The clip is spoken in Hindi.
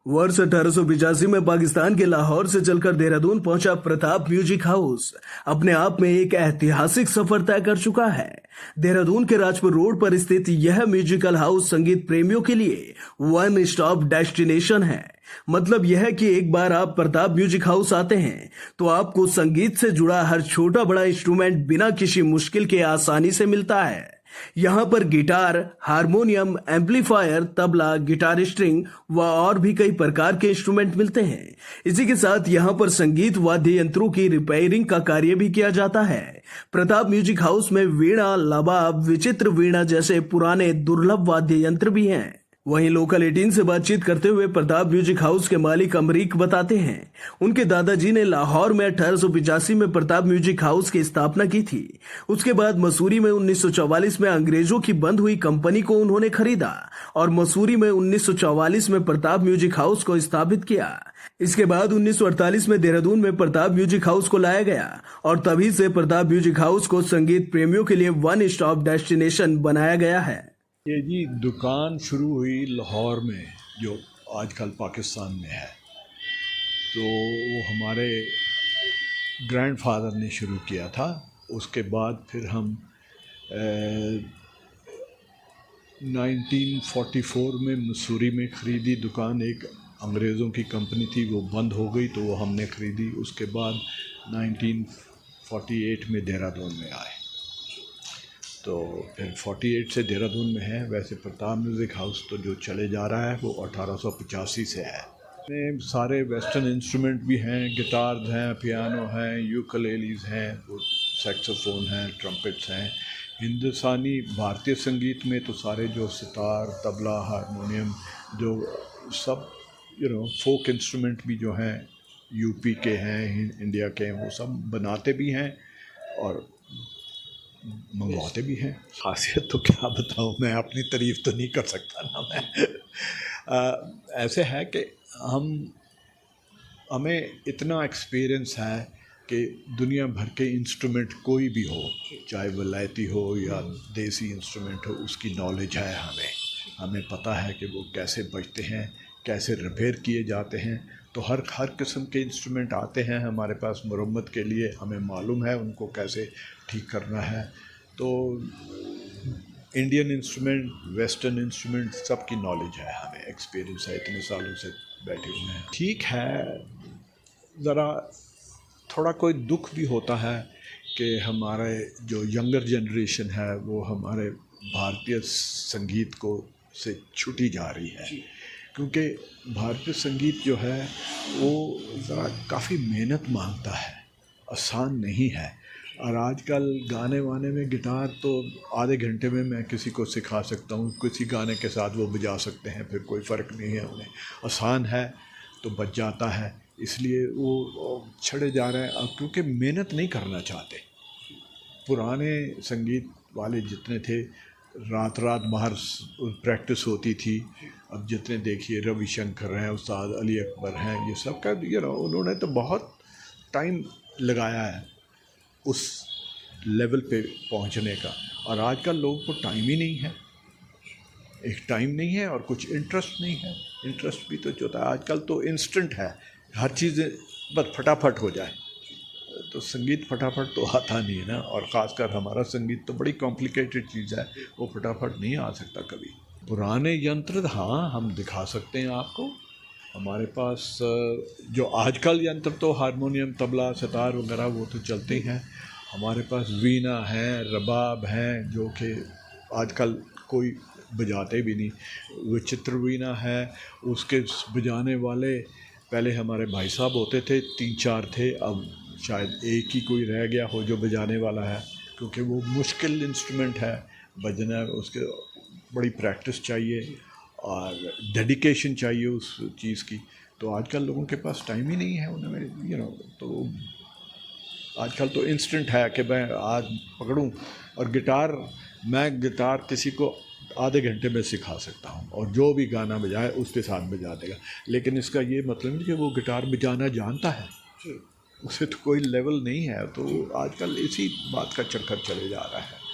वर्ष 1885 में पाकिस्तान के लाहौर से चलकर देहरादून पहुंचा प्रताप म्यूजिक हाउस अपने आप में एक ऐतिहासिक सफर तय कर चुका है। देहरादून के राजपुर रोड पर स्थित यह म्यूजिकल हाउस संगीत प्रेमियों के लिए वन स्टॉप डेस्टिनेशन है। मतलब यह है कि एक बार आप प्रताप म्यूजिक हाउस आते हैं तो आपको संगीत से जुड़ा हर छोटा बड़ा इंस्ट्रूमेंट बिना किसी मुश्किल के आसानी से मिलता है। यहाँ पर guitar, harmonium, amplifier, tabla, guitar string व और भी कई प्रकार के इंस्ट्रूमेंट मिलते हैं। इसी के साथ यहाँ पर संगीत वाद्य यंत्रों की रिपेयरिंग का कार्य भी किया जाता है। प्रताप म्यूजिक हाउस में वीणा, लबाब, विचित्र वीणा जैसे पुराने दुर्लभ वाद्य यंत्र भी हैं। वहीं लोकल 18 से बातचीत करते हुए प्रताप म्यूजिक हाउस के मालिक अमरीक बताते हैं, उनके दादाजी ने लाहौर में 1885 में प्रताप म्यूजिक हाउस की स्थापना की थी। उसके बाद मसूरी में 1944 में अंग्रेजों की बंद हुई कंपनी को उन्होंने खरीदा और मसूरी में 1944 में प्रताप म्यूजिक हाउस को स्थापित किया। इसके बाद 1948 में देहरादून में प्रताप म्यूजिक हाउस को लाया गया और तभी से प्रताप म्यूजिक हाउस को संगीत प्रेमियों के लिए वन स्टॉप डेस्टिनेशन बनाया गया है। ये जी दुकान शुरू हुई लाहौर में, जो आजकल पाकिस्तान में है। तो वो हमारे ग्रैंडफादर ने शुरू किया था। उसके बाद फिर हम 1944 में मसूरी में ख़रीदी दुकान। एक अंग्रेज़ों की कंपनी थी, वो बंद हो गई तो वो हमने ख़रीदी। उसके बाद 1948 में देहरादून में आए, तो फिर 48 से देहरादून में है। वैसे प्रताप म्यूज़िक हाउस तो जो चले जा रहा है वो 1885 से है। में सारे वेस्टर्न इंस्ट्रूमेंट भी हैं, गिटार्स हैं, पियानो हैं, यूकेलेलीज़ हैं, वो सैक्सोफोन हैं, ट्रम्पेट्स हैं। हिंदुस्तानी भारतीय संगीत में तो सारे जो सितार, तबला, हारमोनियम, जो सब फोक इंस्ट्रूमेंट भी जो हैं यूपी के हैं, इंडिया के हैं, वो सब बनाते भी हैं और मंगवाते भी हैं। खासियत तो क्या बताऊँ, मैं अपनी तारीफ़ तो नहीं कर सकता ना मैं। ऐसे है कि हमें इतना एक्सपीरियंस है कि दुनिया भर के इंस्ट्रूमेंट कोई भी हो, चाहे वलायती हो या देसी इंस्ट्रूमेंट हो, उसकी नॉलेज है हमें पता है कि वो कैसे बजते हैं, कैसे रिपेयर किए जाते हैं। तो हर किस्म के इंस्ट्रूमेंट आते हैं हमारे पास मरम्मत के लिए, हमें मालूम है उनको कैसे ठीक करना है। तो इंडियन इंस्ट्रूमेंट, वेस्टर्न इंस्ट्रूमेंट, सब की नॉलेज है, हमें एक्सपीरियंस है, इतने सालों से बैठे हुए हैं। ठीक है, ज़रा थोड़ा कोई दुख भी होता है कि हमारे जो यंगर जनरेशन है वो हमारे भारतीय संगीत को से छूटी जा रही है, क्योंकि भारतीय संगीत जो है वो ज़रा काफ़ी मेहनत मांगता है, आसान नहीं है। और आजकल गाने वाने में गिटार तो आधे घंटे में मैं किसी को सिखा सकता हूँ, किसी गाने के साथ वो बजा सकते हैं, फिर कोई फ़र्क नहीं है उन्हें, आसान है तो बज जाता है। इसलिए वो छड़े जा रहे हैं अब, क्योंकि मेहनत नहीं करना चाहते। पुराने संगीत वाले जितने थे, रात बाहर प्रैक्टिस होती थी। अब जितने देखिए रविशंकर हैं, उस्ताद अली अकबर हैं, ये सब का उन्होंने तो बहुत टाइम लगाया है उस लेवल पे पहुंचने का। और आजकल लोगों को टाइम ही नहीं है, एक टाइम नहीं है और कुछ इंटरेस्ट नहीं है। इंटरेस्ट भी तो जो था आजकल तो इंस्टेंट है, हर चीज़ बस फटाफट हो जाए, तो संगीत फटाफट तो आता नहीं है ना। और ख़ासकर हमारा संगीत तो बड़ी कॉम्प्लिकेटेड चीज़ है, वो फटाफट नहीं आ सकता कभी। पुराने यंत्र हाँ हम दिखा सकते हैं आपको। हमारे पास जो आजकल यंत्र तो हारमोनियम, तबला, सितार वगैरह वो तो चलते ही हैं। हमारे पास वीणा है, रबाब हैं, जो कि आजकल कोई बजाते भी नहीं। विचित्र वीणा है, उसके बजाने वाले पहले हमारे भाई साहब होते थे, 3-4 थे, अब शायद एक ही कोई रह गया हो जो बजाने वाला है, क्योंकि वो मुश्किल इंस्ट्रूमेंट है बजना। उसके बड़ी प्रैक्टिस चाहिए और डेडिकेशन चाहिए उस चीज़ की। तो आजकल लोगों के पास टाइम ही नहीं है उन्हें तो आजकल तो इंस्टेंट है कि मैं आज पकड़ूं। और मैं गिटार किसी को आधे घंटे में सिखा सकता हूं और जो भी गाना बजाए उसके साथ बजा देगा। लेकिन इसका ये मतलब नहीं कि वो गिटार बजाना जानता है, उसे तो कोई लेवल नहीं है। तो आजकल इसी बात का चक्कर चले जा रहा है।